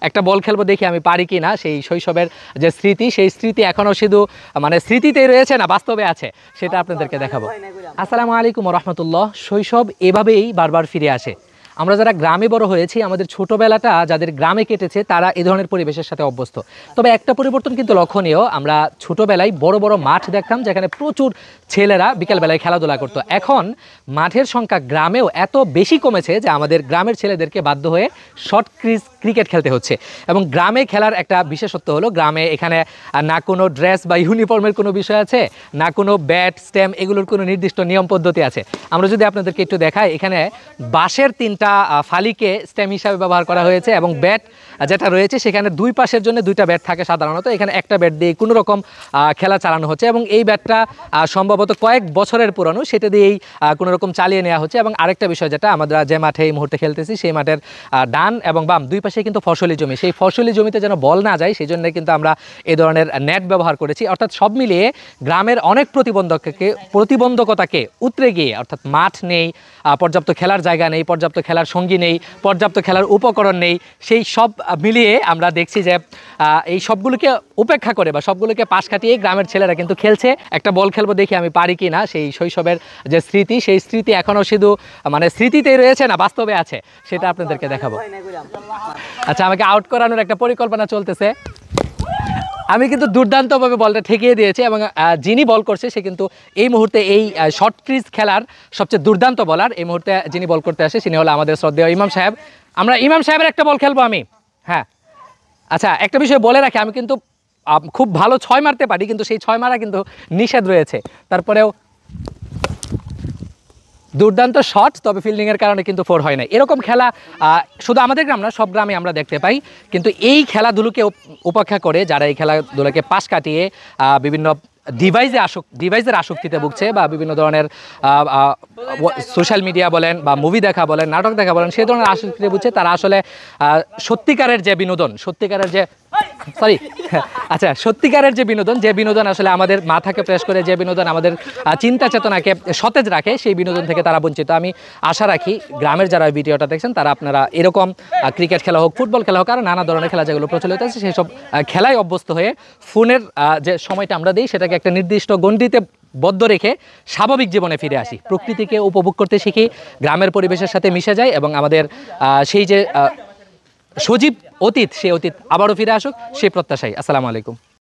একটা বল খেলবো, দেখি আমি পারি কি না। সেই শৈশবের যে স্মৃতি, সেই স্মৃতি এখনও শুধু মানে স্মৃতিতেই রয়েছে না বাস্তবে আছে, সেটা আপনাদেরকে দেখাবো। আসসালামু আলাইকুম রহমতুল্লাহ। শৈশব এভাবেই বারবার ফিরে আসে। আমরা যারা গ্রামে বড় হয়েছি, আমাদের ছোটোবেলাটা যাদের গ্রামে কেটেছে তারা এই ধরনের পরিবেশের সাথে অভ্যস্ত। তবে একটা পরিবর্তন কিন্তু লক্ষণীয়, আমরা ছোটোবেলায় বড় বড় মাঠ দেখতাম যেখানে প্রচুর ছেলেরা বিকেলবেলায় খেলাধুলা করতো। এখন মাঠের সংখ্যা গ্রামেও এত বেশি কমেছে যে আমাদের গ্রামের ছেলেদেরকে বাধ্য হয়ে শর্ট ক্রিকেট খেলতে হচ্ছে। এবং গ্রামে খেলার একটা বিশেষত্ব হলো, গ্রামে এখানে না কোনো ড্রেস বা ইউনিফর্মের কোনো বিষয় আছে, না কোনো ব্যাট স্ট্যাম্প, এগুলোর কোনো নির্দিষ্ট নিয়ম পদ্ধতি আছে। আমরা যদি আপনাদেরকে একটু দেখাই, এখানে বাঁশের 3টা ফালিকে স্ট্যাম্প হিসাবে ব্যবহার করা হয়েছে এবং ব্যাট যেটা রয়েছে সেখানে 2 পাশের জন্য 2টা ব্যাট থাকে সাধারণত। এখানে একটা ব্যাট দিয়ে কোনো রকম খেলা চালানো হচ্ছে এবং এই ব্যাটটা সম্ভবত কয়েক বছরের পুরানো, সেটা দিয়েই কোনো রকম চালিয়ে নেওয়া হচ্ছে। এবং আরেকটা বিষয়, যেটা আমরা যে মাঠে এই মুহূর্তে খেলতেছি, সেই মাঠের ডান এবং বাম 2 পাশে কিন্তু ফসলি জমি। সেই ফসলি জমিতে যেন বল না যায় সেই জন্য কিন্তু আমরা এই ধরনের নেট ব্যবহার করেছি। অর্থাৎ সব মিলিয়ে গ্রামের অনেক প্রতিবন্ধকতাকে উতরে গিয়ে, অর্থাৎ মাঠ নেই, পর্যাপ্ত খেলার জায়গা নেই, পর্যাপ্ত খেলার সঙ্গী নেই, পর্যাপ্ত খেলার উপকরণ নেই, সেই সব মিলিয়ে আমরা দেখছি যে এই সবগুলোকে উপেক্ষা করে বা সবগুলোকে পাশ কাটিয়ে গ্রামের ছেলেরা কিন্তু খেলছে। একটা বল খেলবো, দেখি আমি পারি কি না। সেই শৈশবের যে স্মৃতি, সেই স্মৃতি এখনও শুধু মানে স্মৃতিতেই রয়েছে না বাস্তবে আছে, সেটা আপনাদেরকে দেখাবো। আচ্ছা, আমাকে আউট করানোর একটা পরিকল্পনা চলতেছে। আমি কিন্তু দুর্দান্তভাবে বলটা ঠেকিয়ে দিয়েছি এবং যিনি বল করছে সে কিন্তু এই মুহূর্তে এই শর্ট ক্রিজ খেলার সবচেয়ে দুর্দান্ত বলার। এই মুহূর্তে যিনি বল করতে আসে তিনি হলো আমাদের শ্রদ্ধেয় ইমাম সাহেব। আমরা ইমাম সাহেবের একটা বল খেলবো আমি। হ্যাঁ, আচ্ছা, একটা বিষয় বলে রাখি, আমি কিন্তু খুব ভালো 6 মারতে পারি, কিন্তু সেই 6 মারা কিন্তু নিষেধ রয়েছে। তারপরেও দুর্দান্ত শট, তবে ফিল্ডিংয়ের কারণে কিন্তু 4 হয় না। এরকম খেলা শুধু আমাদের গ্রাম না, সব গ্রামে আমরা দেখতে পাই। কিন্তু এই খেলাধুলোকে উপেক্ষা করে যারা এই খেলাধুলোকে পাশ কাটিয়ে বিভিন্ন ডিভাইসের আসক্তিতে ভুগছে বা বিভিন্ন ধরনের সোশ্যাল মিডিয়া বলেন বা মুভি দেখা বলেন, নাটক দেখা বলেন, সেই ধরনের আসক্তিতে ভুগছে, তারা আসলে সত্যিকারের যে বিনোদন সত্যিকারের যে বিনোদন আসলে আমাদের মাথাকে ফ্রেশ করে, যে বিনোদন আমাদের চিন্তা চেতনাকে সতেজ রাখে, সেই বিনোদন থেকে তারা বঞ্চিত। আমি আশা রাখি গ্রামের যারা ভিডিওটা দেখছেন তারা আপনারা এরকম ক্রিকেট খেলা হোক, ফুটবল খেলা হোক, আর নানা ধরনের খেলা যেগুলো প্রচলিত আছে সেই সব খেলায় অভ্যস্ত হয়ে ফোনের যে সময়টা আমরা দিই সেটাকে একটা নির্দিষ্ট গণ্ডিতে বদ্ধ রেখে স্বাভাবিক জীবনে ফিরে আসি, প্রকৃতিকে উপভোগ করতে শিখি, গ্রামের পরিবেশের সাথে মিশে যাই এবং আমাদের সেই যে সজীব অতীত, সেই অতীত আবারও ফিরে আসুক, সেই প্রত্যাশাই। আসসালামু আলাইকুম।